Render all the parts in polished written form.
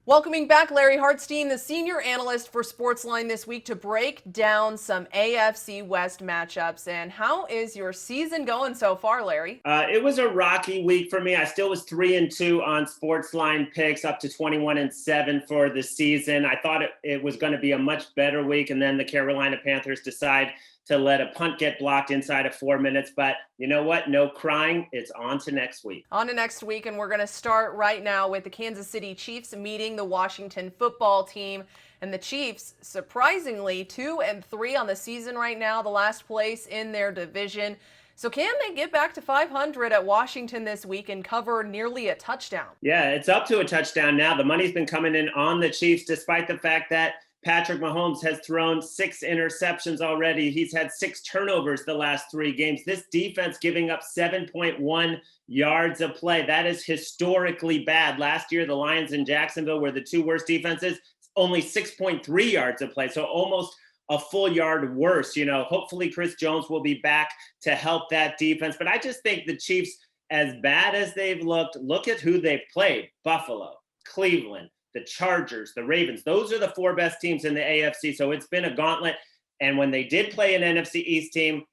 Welcoming back Larry Hartstein, the senior analyst for SportsLine this week to break down some AFC West matchups. And how is your season going so far, Larry? It was a rocky week for me. I still was 3-2 on SportsLine picks, up to 21-7 for the season. I thought it was going to be a much better week, and then the Carolina Panthers decide to let a punt get blocked inside of 4 minutes. But you know what? No crying. It's on to next week. On to next week, and we're going to start right now with the Kansas City Chiefs meeting the Washington football team. And the Chiefs, surprisingly, 2-3 on the season right now, the last place in their division. So can they get back to 500 at Washington this week and cover nearly a touchdown? Yeah, it's up to a touchdown now. The money's been coming in on the Chiefs, despite the fact that Patrick Mahomes has thrown 6 interceptions already. He's had 6 turnovers the last 3 games. This defense giving up 7.1 yards a play. That is historically bad. Last year, the Lions and Jacksonville were the 2 worst defenses, only 6.3 yards a play. So almost a full yard worse. Hopefully Chris Jones will be back to help that defense. But I just think the Chiefs, as bad as they've look at who they've played. Buffalo, Cleveland, the Chargers, the Ravens. Those are the 4 best teams in the AFC. So it's been a gauntlet. And when they did play an NFC East team,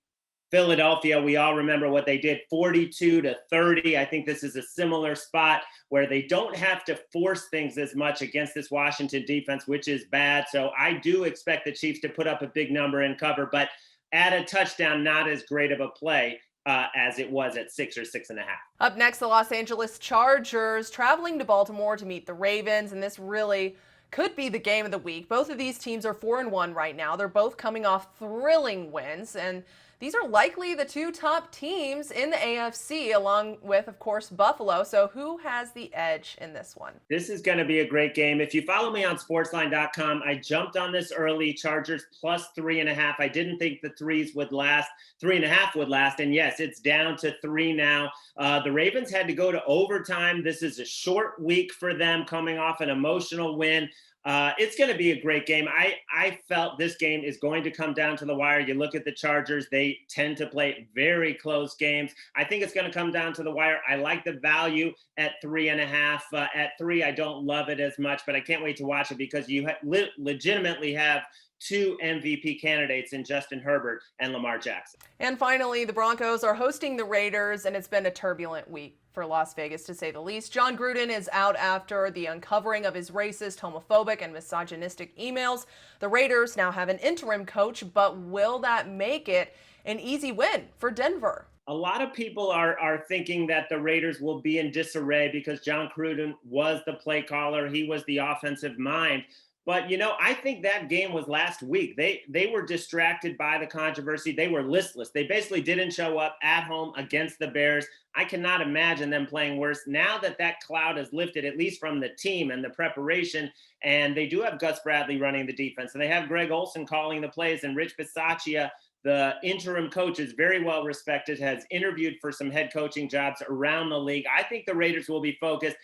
Philadelphia, we all remember what they did, 42-30. I think this is a similar spot where they don't have to force things as much against this Washington defense, which is bad. So I do expect the Chiefs to put up a big number and cover, but at a touchdown, not as great of a play as it was at 6 or 6.5. Up next, the Los Angeles Chargers traveling to Baltimore to meet the Ravens, and this really could be the game of the week. Both of these teams are 4-1 right now. They're both coming off thrilling wins, and these are likely the 2 top teams in the AFC, along with, of course, Buffalo. So who has the edge in this one? This is going to be a great game. If you follow me on sportsline.com, I jumped on this early. Chargers plus 3.5. I didn't think the 3s would last. 3.5 would last. And yes, it's down to 3 now. The Ravens had to go to overtime. This is a short week for them, coming off an emotional win. It's going to be a great game. I felt this game is going to come down to the wire. You look at the Chargers, they tend to play very close games. I think it's going to come down to the wire. I like the value at 3.5. At 3, I don't love it as much, but I can't wait to watch it because you legitimately have 2 MVP candidates in Justin Herbert and Lamar Jackson. And finally, the Broncos are hosting the Raiders, and it's been a turbulent week for Las Vegas, to say the least. John Gruden is out after the uncovering of his racist, homophobic, and misogynistic emails. The Raiders now have an interim coach, but will that make it an easy win for Denver? A lot of people are thinking that the Raiders will be in disarray because John Gruden was the play caller. He was the offensive mind. But, I think that game was last week. They were distracted by the controversy. They were listless. They basically didn't show up at home against the Bears. I cannot imagine them playing worse. Now that cloud is lifted, at least from the team and the preparation, and they do have Gus Bradley running the defense, and they have Greg Olson calling the plays, and Rich Bisaccia, the interim coach, is very well respected, has interviewed for some head coaching jobs around the league. I think the Raiders will be focused.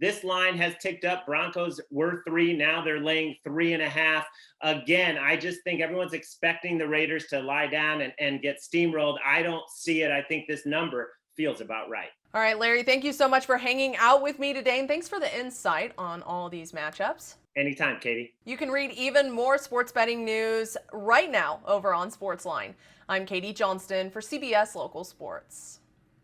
This line has ticked up. Broncos were 3. Now they're laying 3.5. Again, I just think everyone's expecting the Raiders to lie down and get steamrolled. I don't see it. I think this number feels about right. All right, Larry, thank you so much for hanging out with me today, and thanks for the insight on all these matchups. Anytime, Katie. You can read even more sports betting news right now over on SportsLine. I'm Katie Johnston for CBS Local Sports.